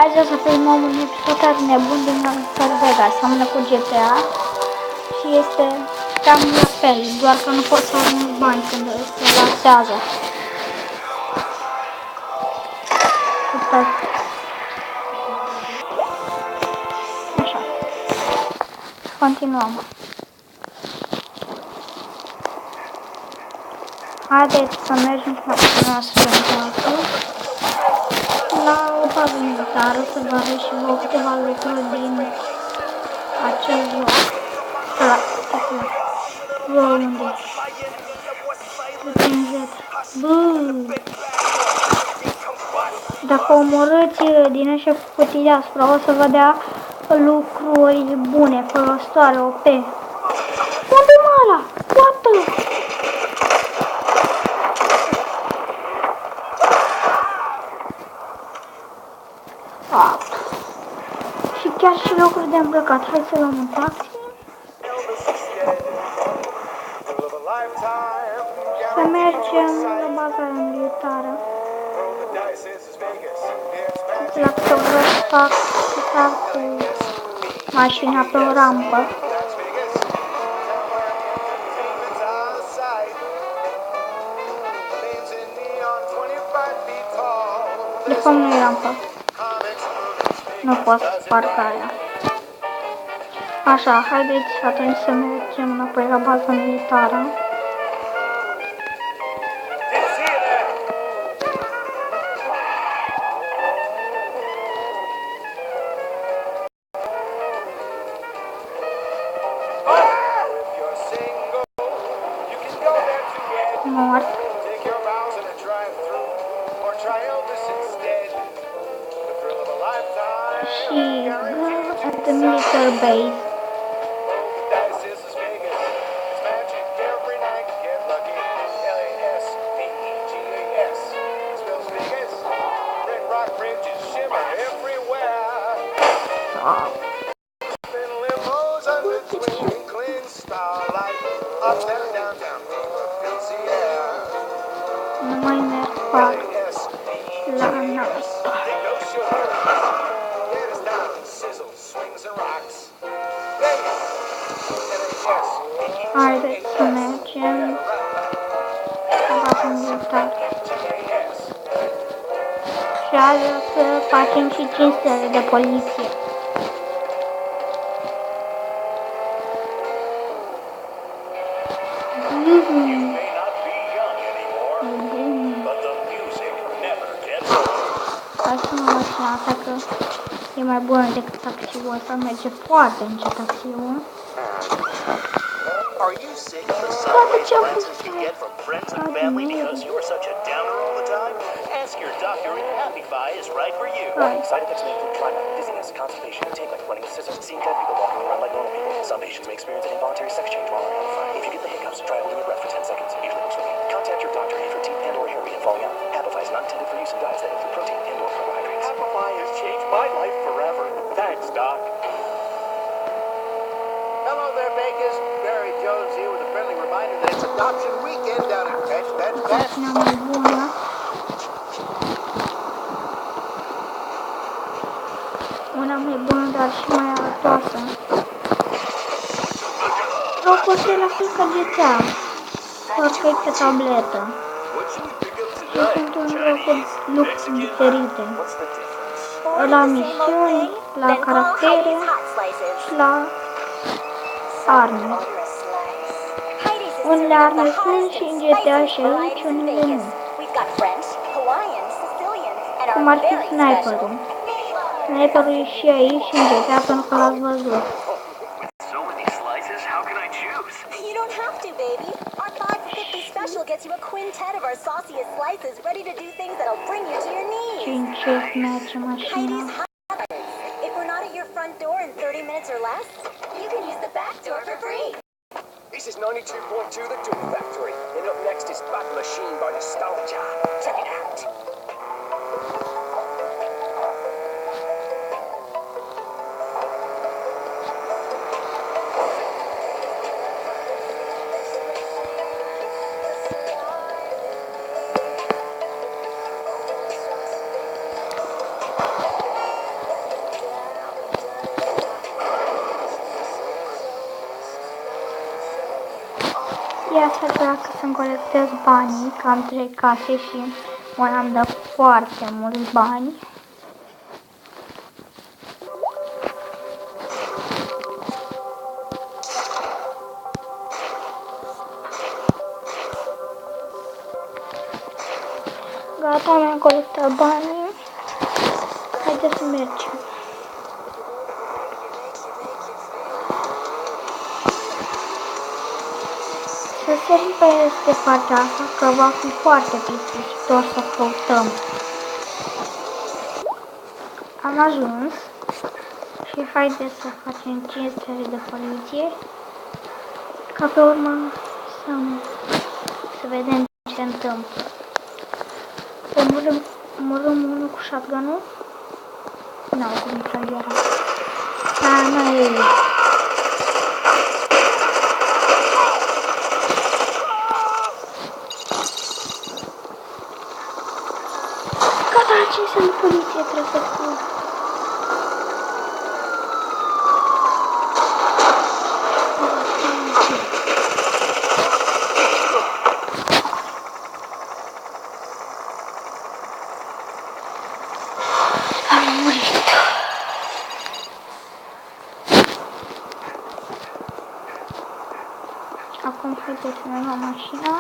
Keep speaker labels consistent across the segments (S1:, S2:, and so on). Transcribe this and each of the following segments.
S1: Azi o să filmăm un episod nebun din Las Vegas, seamănă cu GTA și este cam la fel, doar că nu poți să arunci bani când se lansează. Super. Așa. Continuăm. Haideți să mergem cu mașina spre la o bază militară, să vă arăt și vouă câteva lucruri din acel joc. Bă, unde? Dacă omorâți din așa cu cutii deasupra, o să vă dea lucruri bune, folositoare, OP. Unde mă ăla? What the? Și chiar și locuri de îmbrăcat. Hai să luăm un taxi. Să mergem la baza militară. La fotografa cu mașina pe o rampă. De fapt nu e rampă. Nu pot parca aia. Așa, haideți atunci să mergem înapoi la baza militară. Mort. Și at the military base. Nu mai merg fac la NASA. Haideți să mergem la baza militară. Și azi o să facem și 5 stele de poliție. Lasă-mă mașina asta că e mai bună decât taxiul ăsta, merge foarte încet taxiul. Toate ce-am pus
S2: Side effects may include trauma, dizziness, constipation, and take like running with scissors. Seeing dead people walking around like normal people. Some patients may experience an involuntary sex change while around the fire. If you get the hiccups, try holding your breath for 10 seconds. Usually works with you. Contact your doctor if your teeth and/or hair begin falling out. Happify is not intended for use in diets that include protein and/or carbohydrates.
S3: Happify has changed my life forever. Thanks, Doc. Hello there, Vegas. Barry Jones here with a friendly reminder that it's adoption weekend down at Pet Pet Pet.
S1: Una mai bună, dar și mai arătoasă. Jocul ăsta e la fel ca GTA, doar că e pe tabletă. Și sunt un joc cu lux diferite. La misiuni, la caractere și la arme. Unele arme sunt și în GTA și aici, unele nu. Cum ar fi sniperul. Sniperul e și aici și în GTA pentru că l-ați văzut.
S4: You don't have to, baby. Our 5 for 50 special gets you a quintet of our sauciest slices ready to do things that'll bring you to your knees.
S1: Și încet merge mașina.
S4: If we're not at your front door in 30 minutes or less, you can use the back door for free.
S3: This is 92.2 The Doom Factory. And up next is Bad Machine by Nostalgia. Check it out.
S1: Misiunea asta dacă să-mi colectez banii, că am 3 case și una îmi dă foarte mulți bani. Gata, mi-am colectat banii. Haideți să mergem. Să sărim peste partea asta, că va fi foarte plictisitor să căutăm. Am ajuns și haideți să facem 5 stări de poliție, ca pe urmă să vedem ce se întâmplă. Omorâm unul cu shotgun-ul? Nu, cu mitragliera. Da, nu e. Gata, ce înseamnă poliție, trebuie să fug. Am murit. Acum haideți să ne luăm mașina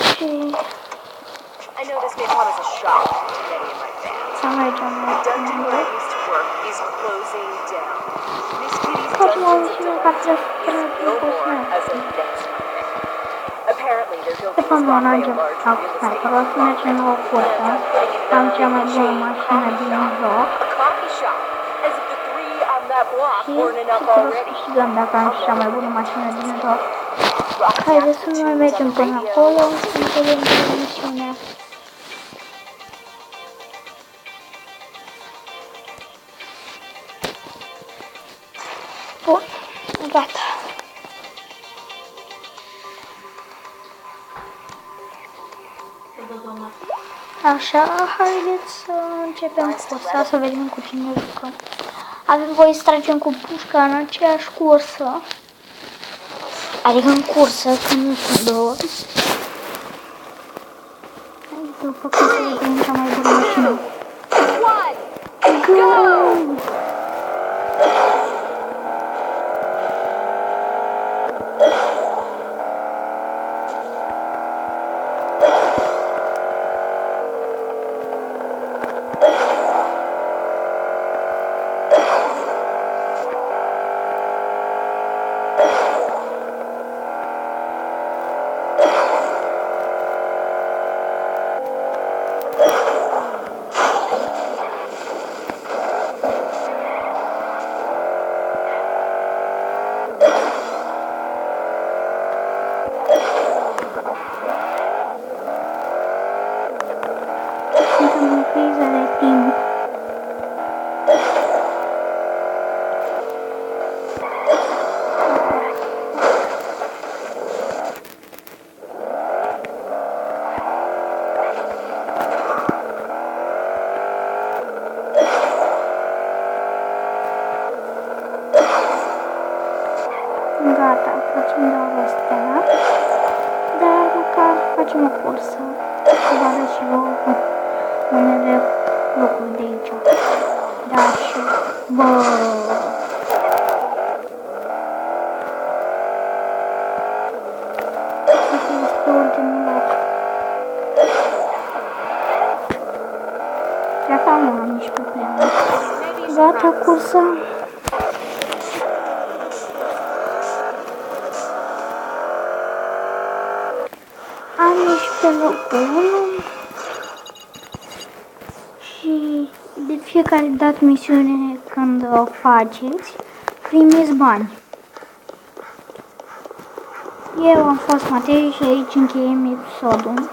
S1: și
S4: I know this may come as a shock to many of my fans.
S1: să mergem mai
S4: Dungeon where I
S1: departe.
S4: used to work is closing down. Miss Kitty's
S1: Facem o
S4: Dungeons
S1: misiune
S4: and
S1: care
S4: Dragons
S1: trebuie
S4: is
S1: să
S4: no
S1: fie
S4: more as a
S1: cosmetic.
S4: next Monday. Apparently, their
S1: După
S4: building is run by a
S1: mergem
S4: large
S1: la
S4: real estate
S1: sniper, o să mergem la o cursă. Am cea mai bună mașină din joc.
S4: a coffee shop, as if the three on that block
S1: Și
S4: weren't enough
S1: sigur o să
S4: already.
S1: câștigăm dacă am cea mai bună mașină din joc.
S4: Rock
S1: Haideți să
S4: Jack,
S1: mai
S4: tunes
S1: mergem
S4: on the
S1: până
S4: radio,
S1: acolo, să vedem misiunea. Bun, gata. Așa, haideți să începem cursa, să vedem cu cine jucăm. Avem voie să tragem cu pușca în aceeași cursă. Adică în cursă, când nu sunt două. După cum să vedem cea mai bună mașină. Go! Suntem în criză de timp. Gata, facem doar astea. Dar măcar facem o cursă. Să vă arăt și vouă unele lucruri de aici. Da, și bă. Asta este ultimul loc. Gata, nu am nici probleme. Gata, cursa. Am ieșit pe locul 1 și de fiecare dată misiune când o faceți, primiți bani. Eu am fost Matei și aici încheiem episodul.